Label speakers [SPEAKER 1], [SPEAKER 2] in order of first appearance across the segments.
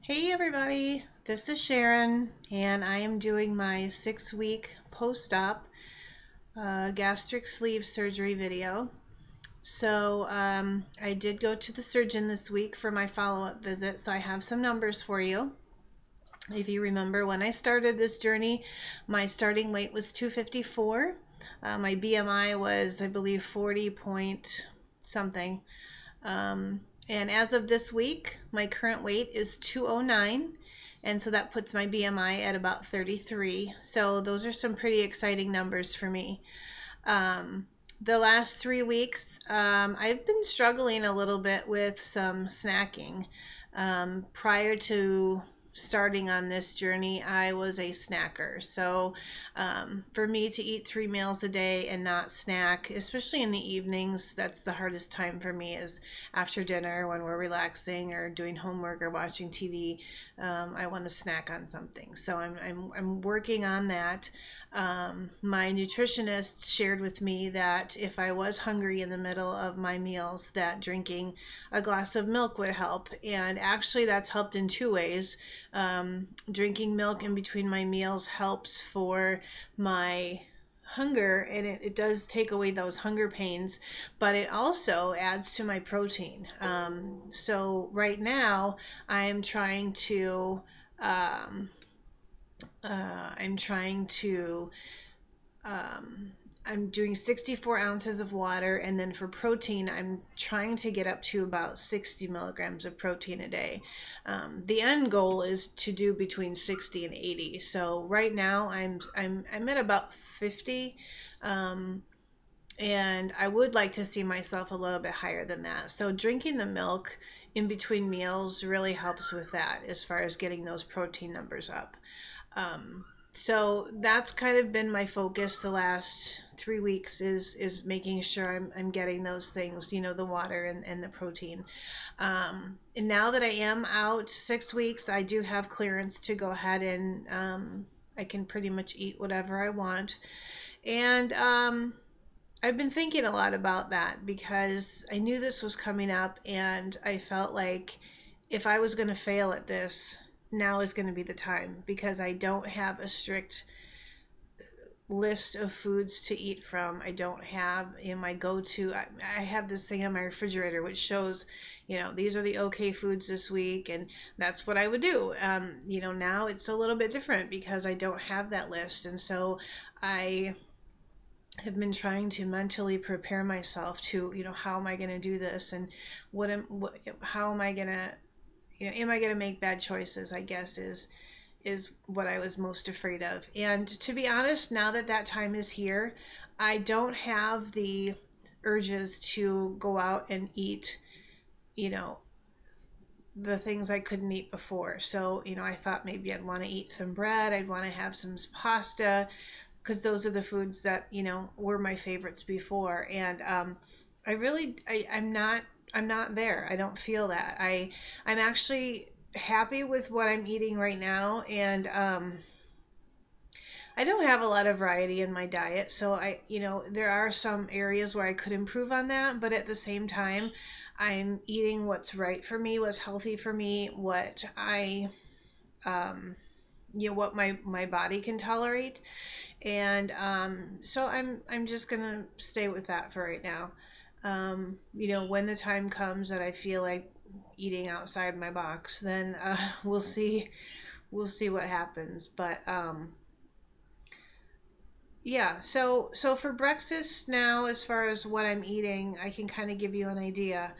[SPEAKER 1] Hey everybody, this is Sharon, and I am doing my 6-week post-op gastric sleeve surgery video. I did go to the surgeon this week for my follow-up visit, so I have some numbers for you. If you remember, when I started this journey, my starting weight was 254. My BMI was, I believe, 40 point something. And as of this week, my current weight is 209, and so that puts my BMI at about 33. So those are some pretty exciting numbers for me. The last 3 weeks, I've been struggling a little bit with some snacking. Prior to starting on this journey, I was a snacker. So for me to eat 3 meals a day and not snack, especially in the evenings, that's the hardest time for me, is after dinner when we're relaxing or doing homework or watching TV. I want to snack on something. So I'm working on that. My nutritionist shared with me that if I was hungry in the middle of my meals, that drinking a glass of milk would help. And actually, that's helped in two ways. Drinking milk in between my meals helps for my hunger, and it does take away those hunger pains, but it also adds to my protein. So right now, I'm trying to um, I'm trying to I'm doing 64 ounces of water, and then for protein, I'm trying to get up to about 60 milligrams of protein a day. The end goal is to do between 60 and 80. So right now, I'm at about 50, and I would like to see myself a little bit higher than that. So drinking the milk in between meals really helps with that, as far as getting those protein numbers up. So that's kind of been my focus the last 3 weeks, is making sure I'm getting those things, the water and the protein. And now that I am out 6 weeks, I do have clearance to go ahead and I can pretty much eat whatever I want. And I've been thinking a lot about that because I knew this was coming up, and I felt like if I was going to fail at this, now is going to be the time, because I don't have a strict list of foods to eat from. I don't have in my go-to. I have this thing on my refrigerator which shows, these are the okay foods this week, and that's what I would do. Now it's a little bit different because I don't have that list, and so I have been trying to mentally prepare myself to, how am I going to do this, and how am I going to, am I going to make bad choices, I guess is what I was most afraid of. And to be honest, now that that time is here, I don't have the urges to go out and eat, the things I couldn't eat before. So, I thought maybe I'd want to eat some bread, I'd want to have some pasta, because those are the foods that, were my favorites before. And I'm not there. I don't feel that. I'm actually happy with what I'm eating right now, and I don't have a lot of variety in my diet, so there are some areas where I could improve on that, but at the same time, I'm eating what's right for me, what's healthy for me, what what my body can tolerate. And so I'm just gonna stay with that for right now. When the time comes that I feel like eating outside my box, then we'll see what happens. But yeah, so for breakfast now, as far as what I'm eating, I can kind of give you an idea.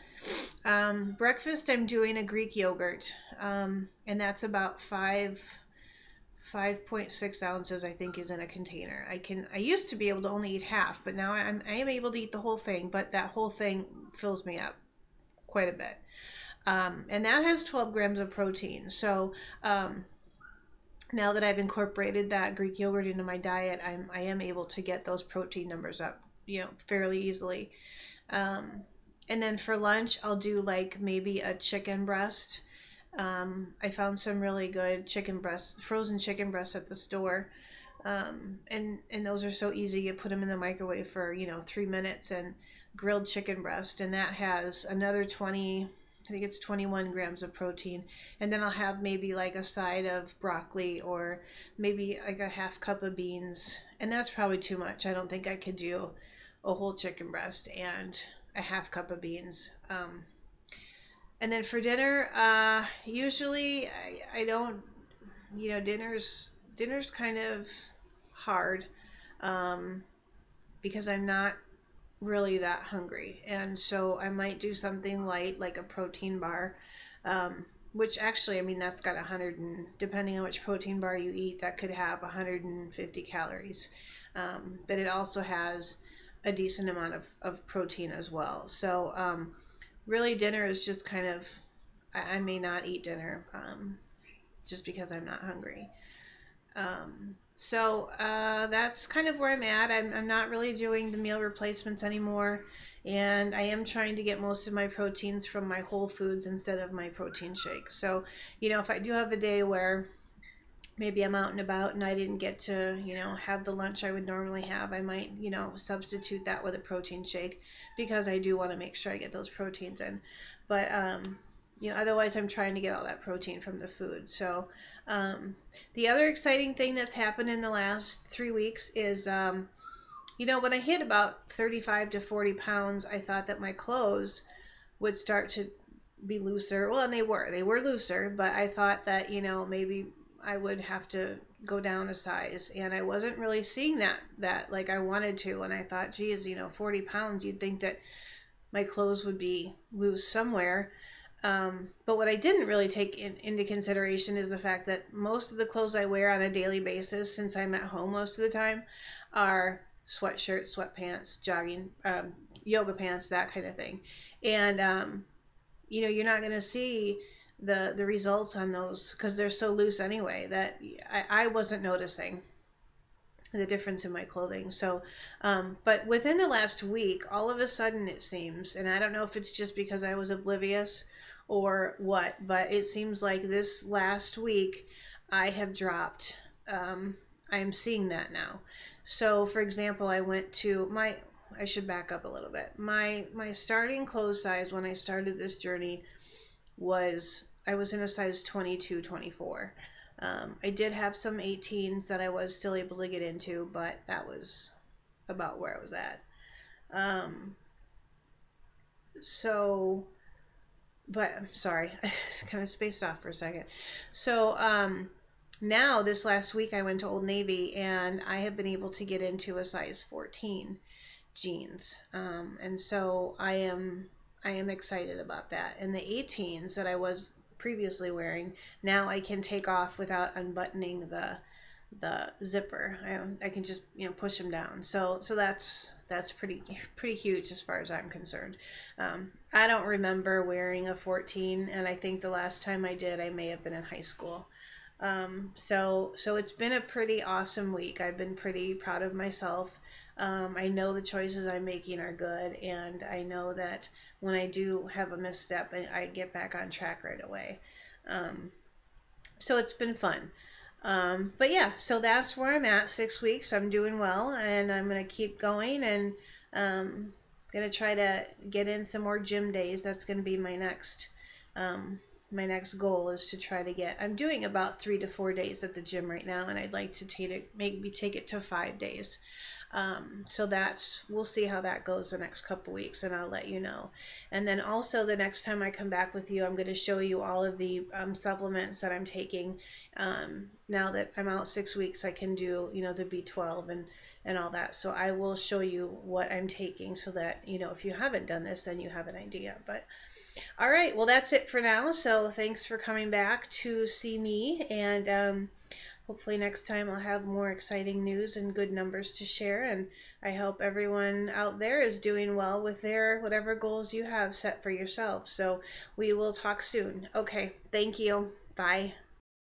[SPEAKER 1] Breakfast, I'm doing a Greek yogurt, and that's about 5.6 ounces, I think, is in a container. I used to be able to only eat half, but now I am able to eat the whole thing, but that whole thing fills me up quite a bit. And that has 12 grams of protein. So now that I've incorporated that Greek yogurt into my diet, I am able to get those protein numbers up, fairly easily. And then for lunch, I'll do like maybe a chicken breast. I found some really good frozen chicken breasts at the store. And those are so easy. You put them in the microwave for, 3 minutes, and grilled chicken breast. And that has another 20 I think it's 21 grams of protein. And then I'll have maybe like a side of broccoli or maybe like a half cup of beans. And that's probably too much. I don't think I could do a whole chicken breast and a half cup of beans. And then for dinner, usually I don't, dinner's kind of hard because I'm not really that hungry. And so I might do something light like a protein bar, which actually, I mean, that's got 100, and depending on which protein bar you eat, that could have 150 calories. But it also has a decent amount of protein as well. So really dinner is just kind of, I may not eat dinner just because I'm not hungry. So that's kind of where I'm at. I'm not really doing the meal replacements anymore, and I am trying to get most of my proteins from my whole foods instead of my protein shakes. So, if I do have a day where maybe I'm out and about and I didn't get to, have the lunch I would normally have, I might, substitute that with a protein shake because I do want to make sure I get those proteins in. But, otherwise I'm trying to get all that protein from the food. So, the other exciting thing that's happened in the last 3 weeks is, when I hit about 35 to 40 pounds, I thought that my clothes would start to be looser. Well, and they were looser, but I thought that, maybe I would have to go down a size, and I wasn't really seeing that like I wanted to. And I thought, geez, 40 pounds, you'd think that my clothes would be loose somewhere. But what I didn't really take into consideration is the fact that most of the clothes I wear on a daily basis, since I'm at home most of the time, are sweatshirts, sweatpants, jogging, yoga pants, that kind of thing. And, you're not going to see the results on those because they're so loose anyway that I wasn't noticing the difference in my clothing. So, but within the last week, all of a sudden it seems, and I don't know if it's just because I was oblivious or what, but it seems like this last week I have dropped. I'm seeing that now. So, for example, I should back up a little bit. My starting clothes size when I started this journey I was in a size 22, 24. I did have some 18s that I was still able to get into, but that was about where I was at. But I'm sorry, I kind of spaced off for a second. So now this last week I went to Old Navy and I have been able to get into a size 14 jeans. And so I am excited about that. And the 18s that I was previously wearing, now I can take off without unbuttoning the zipper. I can just push them down. So that's pretty huge as far as I'm concerned. I don't remember wearing a 14, and I think the last time I did, I may have been in high school. So it's been a pretty awesome week. I've been pretty proud of myself. I know the choices I'm making are good, and I know that when I do have a misstep, I get back on track right away. So it's been fun. But yeah, so that's where I'm at. 6 weeks, I'm doing well, and I'm going to keep going, and going to try to get in some more gym days. That's going to be my next goal, is to try to get, I'm doing about 3 to 4 days at the gym right now, and I'd like to maybe take it to 5 days. So we'll see how that goes the next couple weeks, and I'll let you know. And then also the next time I come back with you, I'm going to show you all of the supplements that I'm taking. Now that I'm out 6 weeks, I can do, the B12 and all that. So I will show you what I'm taking so that, if you haven't done this, then you have an idea. But all right, well, that's it for now. So thanks for coming back to see me, and hopefully next time I'll have more exciting news and good numbers to share, and I hope everyone out there is doing well with their whatever goals you have set for yourself. So we will talk soon. Okay, thank you. Bye.